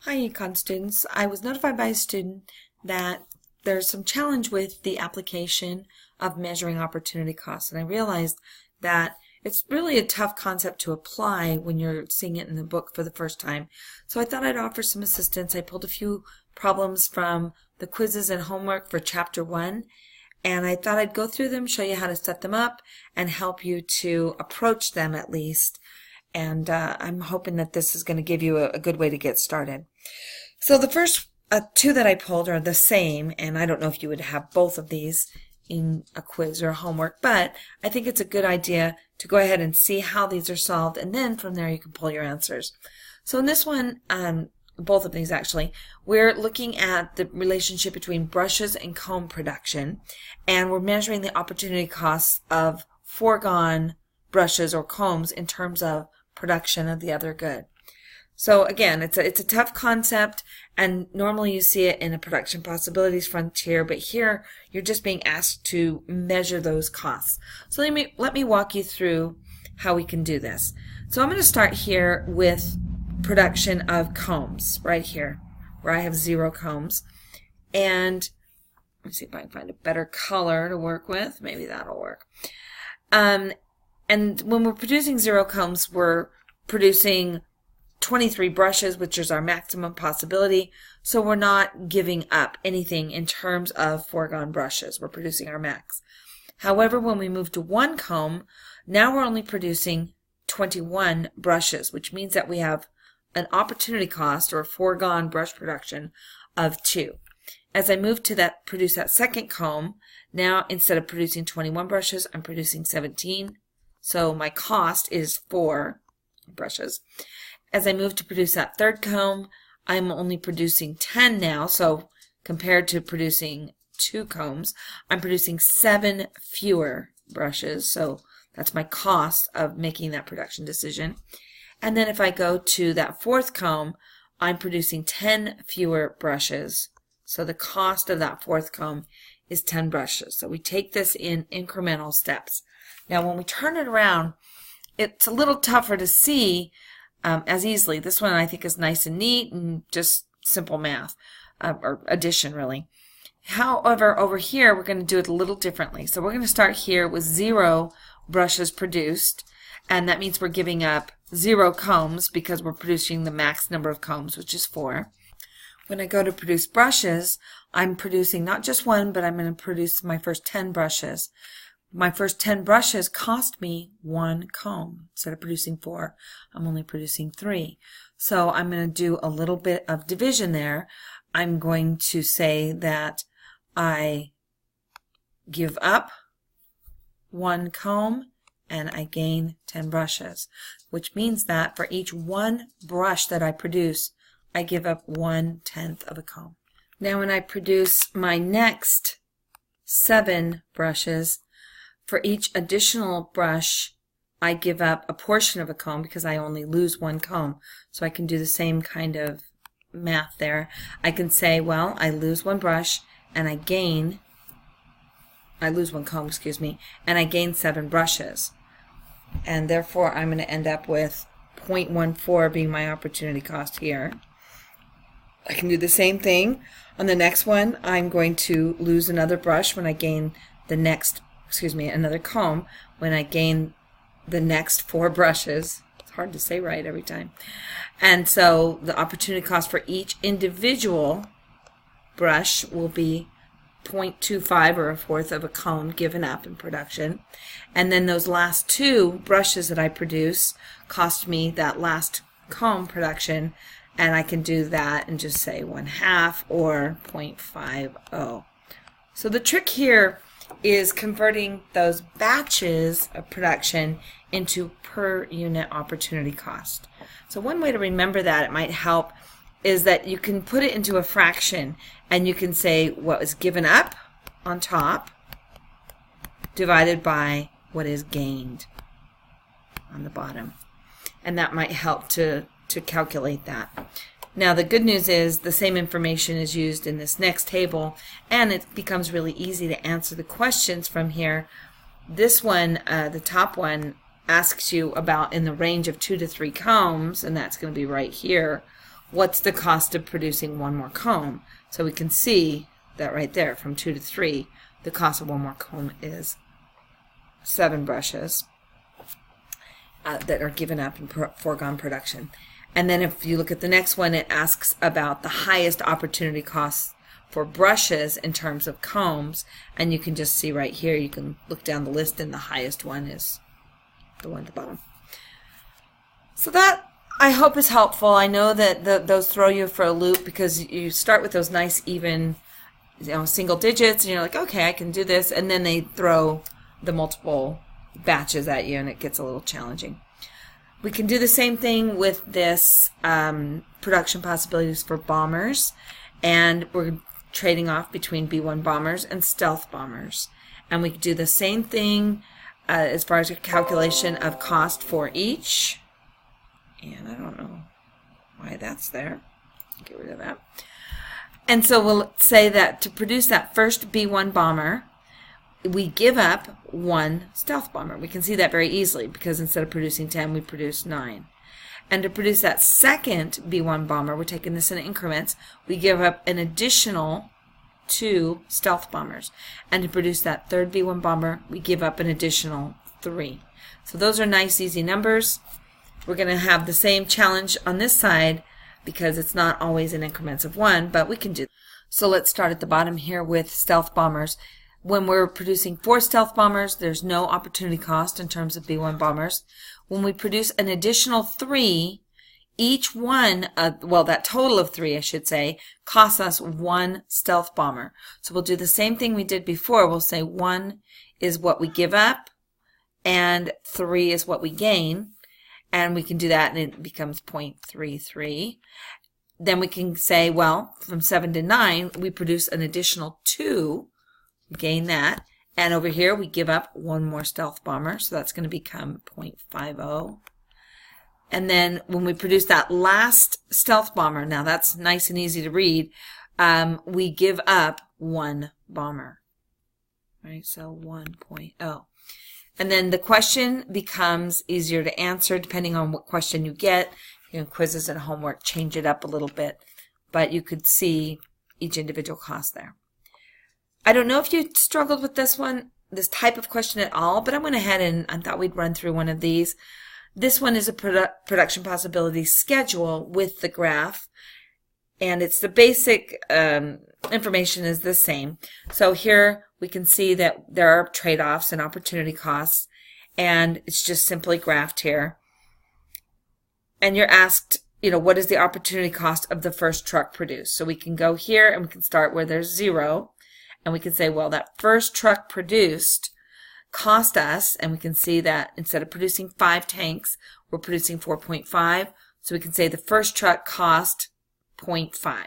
Hi, Econ students. I was notified by a student that there's some challenge with the application of measuring opportunity costs, and I realized that it's really a tough concept to apply when you're seeing it in the book for the first time. So I thought I'd offer some assistance. I pulled a few problems from the quizzes and homework for Chapter 1, and I thought I'd go through them, show you how to set them up, and help you to approach them at least. And I'm hoping that this is going to give you a good way to get started. So the first two that I pulled are the same, and I don't know if you would have both of these in a quiz or homework, but I think it's a good idea to go ahead and see how these are solved, and then from there you can pull your answers. So in this one, both of these actually, we're looking at the relationship between brushes and comb production, and we're measuring the opportunity costs of foregone brushes or combs in terms of production of the other good. So again, it's a tough concept, and normally you see it in a production possibilities frontier, but here you're just being asked to measure those costs. So let me walk you through how we can do this. So I'm going to start here with production of combs right here, where I have 0 combs. And let me see if I can find a better color to work with. Maybe that'll work. And when we're producing 0 combs, we're producing 23 brushes, which is our maximum possibility. So we're not giving up anything in terms of foregone brushes. We're producing our max. However, when we move to 1 comb, now we're only producing 21 brushes, which means that we have an opportunity cost or foregone brush production of 2. As I move to produce that second comb, now instead of producing 21 brushes, I'm producing 17. So my cost is 4 brushes. As I move to produce that third comb, I'm only producing 10 now. So compared to producing 2 combs, I'm producing 7 fewer brushes. So that's my cost of making that production decision. And then if I go to that fourth comb, I'm producing 10 fewer brushes. So the cost of that fourth comb is 10 brushes. So we take this in incremental steps. Now when we turn it around, it's a little tougher to see as easily. This one I think is nice and neat and just simple math, or addition really. However, over here we're going to do it a little differently. So we're going to start here with 0 brushes produced, and that means we're giving up 0 combs because we're producing the max number of combs, which is 4. When I go to produce brushes, I'm producing not just 1, but I'm going to produce my first 10 brushes. My first 10 brushes cost me 1 comb. Instead of producing 4, I'm only producing 3. So I'm going to do a little bit of division there. I'm going to say that I give up 1 comb and I gain 10 brushes, which means that for each 1 brush that I produce, I give up 1/10 of a comb. Now when I produce my next 7 brushes, for each additional brush, I give up a portion of a comb because I only lose 1 comb. So I can do the same kind of math there. I can say, well, I lose 1 brush and I lose 1 comb, excuse me, and I gain 7 brushes. And therefore, I'm going to end up with 0.14 being my opportunity cost here. I can do the same thing on the next one. I'm going to lose another brush when I gain the next, another comb when I gain the next 4 brushes. It's hard to say right every time. And so the opportunity cost for each individual brush will be 0.25 or 1/4 of a comb given up in production. And then those last 2 brushes that I produce cost me that last comb production, and I can do that and just say 1/2 or 0.50. So the trick here is converting those batches of production into per unit opportunity cost. So one way to remember that, it might help, is that you can put it into a fraction and you can say what was given up on top divided by what is gained on the bottom. And that might help to calculate that. Now the good news is the same information is used in this next table, and it becomes really easy to answer the questions from here. This one, the top one, asks you about in the range of 2 to 3 combs, and that's going to be right here. what's the cost of producing one more comb? So we can see that right there, from 2 to 3, the cost of one more comb is 7 brushes that are given up in foregone production. And then if you look at the next one, it asks about the highest opportunity costs for brushes in terms of combs, and you can just see right here, you can look down the list, and the highest one is the one at the bottom. So that, I hope, is helpful. I know that those throw you for a loop because you start with those nice even single digits, and you're like, okay, I can do this, and then they throw the multiple batches at you, and it gets a little challenging. We can do the same thing with this production possibilities for bombers, and we're trading off between B-1 bombers and stealth bombers. And we can do the same thing as far as a calculation of cost for each. And I don't know why that's there. Get rid of that. And so we'll say that to produce that first B-1 bomber, we give up 1 stealth bomber. We can see that very easily because instead of producing 10, we produce 9. And to produce that second B-1 bomber, we're taking this in increments, we give up an additional 2 stealth bombers. And to produce that third B-1 bomber, we give up an additional 3. So those are nice, easy numbers. We're going to have the same challenge on this side because it's not always in increments of 1, but we can do. So let's start at the bottom here with stealth bombers. When we're producing 4 stealth bombers, there's no opportunity cost in terms of B-1 bombers. When we produce an additional 3, each one, well, that total of 3, I should say, costs us 1 stealth bomber. So we'll do the same thing we did before. We'll say 1 is what we give up, and 3 is what we gain. And we can do that, and it becomes 0.33. Then we can say, well, from 7 to 9, we produce an additional 2. Gain that, and over here we give up 1 more stealth bomber, so that's going to become 0.50. And then when we produce that last stealth bomber, now that's nice and easy to read, we give up 1 bomber, right? So 1.0. And then the question becomes easier to answer depending on what question you get. Quizzes and homework change it up a little bit, but you could see each individual cost there. I don't know if you struggled with this type of question at all, but I went ahead and I thought we'd run through one of these. This one is a production possibility schedule with the graph, and it's the basic information is the same. So here we can see that there are trade-offs and opportunity costs, and it's just simply graphed here. And you're asked, what is the opportunity cost of the first truck produced? So we can go here and we can start where there's 0. And we can say, well, that first truck produced cost us, and we can see that instead of producing 5 tanks, we're producing 4.5. So we can say the first truck cost 0.5.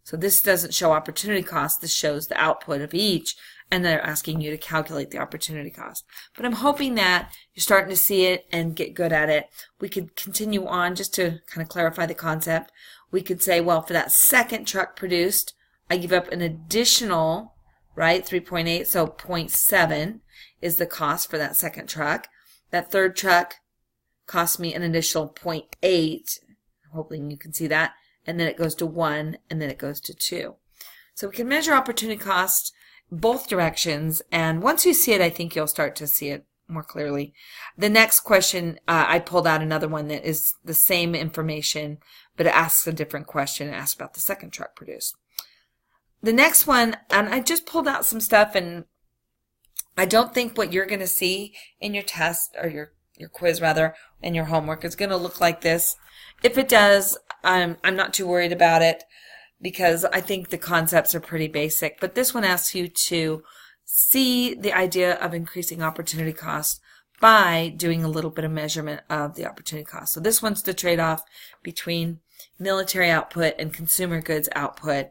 So this doesn't show opportunity cost. This shows the output of each, and they're asking you to calculate the opportunity cost. But I'm hoping that you're starting to see it and get good at it. We could continue on just to kind of clarify the concept. We could say, well, for that second truck produced, I give up an additional, right, 3.8, so 0.7 is the cost for that second truck. That third truck costs me an additional 0.8, hoping you can see that, and then it goes to 1, and then it goes to 2. So we can measure opportunity cost both directions, and once you see it, I think you'll start to see it more clearly. The next question, I pulled out another one that is the same information, but it asks a different question. It asks about the second truck produced. The next one, and I just pulled out some stuff, and I don't think what you're going to see in your test, or your quiz rather, and your homework is going to look like this. If it does, I'm not too worried about it because I think the concepts are pretty basic. But this one asks you to see the idea of increasing opportunity cost by doing a little bit of measurement of the opportunity cost. So this one's the trade-off between military output and consumer goods output.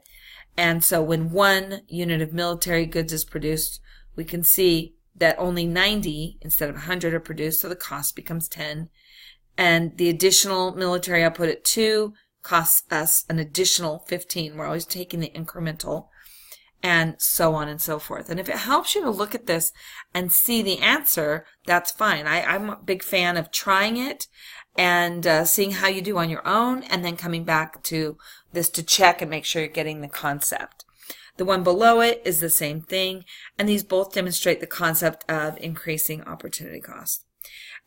And so when 1 unit of military goods is produced, we can see that only 90 instead of 100 are produced, so the cost becomes 10. And the additional military output at 2 costs us an additional 15. We're always taking the incremental, and so on and so forth. And if it helps you to look at this and see the answer, that's fine. I'm a big fan of trying it and seeing how you do on your own, and then coming back to this to check and make sure you're getting the concept. The one below it is the same thing, and these both demonstrate the concept of increasing opportunity cost.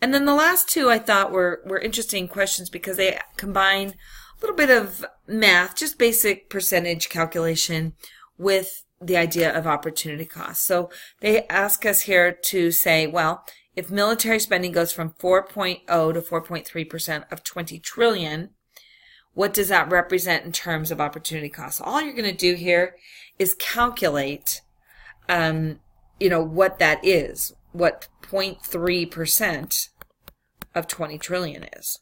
And then the last two I thought were interesting questions because they combine a little bit of math, just basic percentage calculation, with the idea of opportunity cost. So they ask us here to say, well, if military spending goes from 4.0 to 4.3% of 20 trillion, what does that represent in terms of opportunity costs? All you're going to do here is calculate, what that is, what 0.3% of 20 trillion is.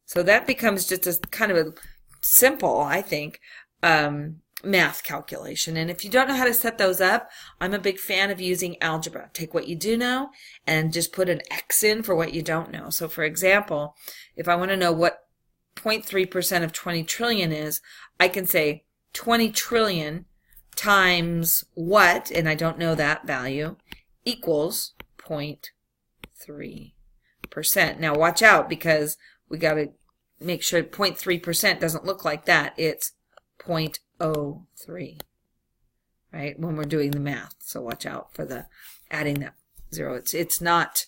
So that becomes just a kind of a simple, I think, math calculation. And if you don't know how to set those up, I'm a big fan of using algebra. Take what you do know and just put an X in for what you don't know. So for example, if I want to know what 0.3% of 20 trillion is, I can say 20 trillion times what, and I don't know that value, equals 0.3%. Now watch out, because we got to make sure 0.3% doesn't look like that. It's 0.03, right, when we're doing the math. So watch out for the adding that zero. It's not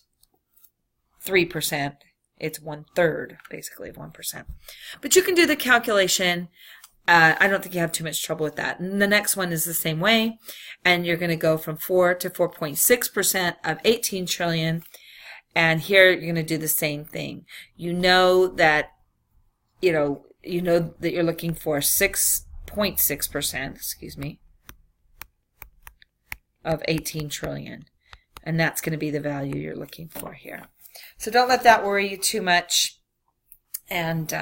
3%. It's 1/3, basically, of 1%. But you can do the calculation. I don't think you have too much trouble with that. And the next one is the same way. And you're going to go from 4 to 4.6% of 18 trillion. And here you're going to do the same thing. You know that you're looking for 6.6%, of 18 trillion. And that's going to be the value you're looking for here. So don't let that worry you too much. And,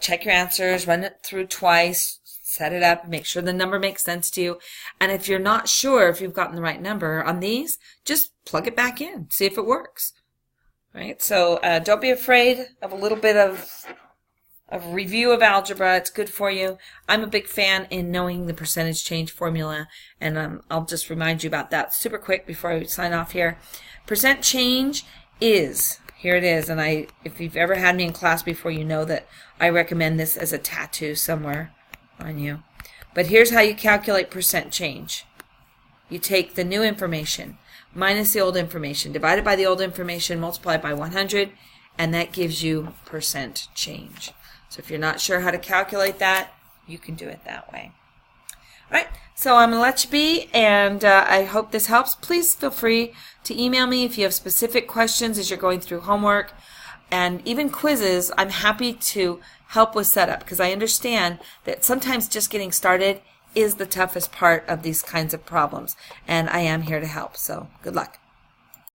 check your answers, run it through twice, set it up, make sure the number makes sense to you. And if you're not sure if you've gotten the right number on these, just plug it back in, see if it works. Right? So don't be afraid of a little bit of review of algebra. It's good for you. I'm a big fan in knowing the percentage change formula, and I'll just remind you about that super quick before I sign off here. Percent change is, here it is, and if you've ever had me in class before, you know that I recommend this as a tattoo somewhere on you. But here's how you calculate percent change. You take the new information minus the old information, divided by the old information, multiplied by 100, and that gives you percent change. So if you're not sure how to calculate that, you can do it that way. All right, so I'm going to let you be, and I hope this helps. Please feel free to email me if you have specific questions as you're going through homework and even quizzes. I'm happy to help with setup, because I understand that sometimes just getting started is the toughest part of these kinds of problems, and I am here to help. So good luck.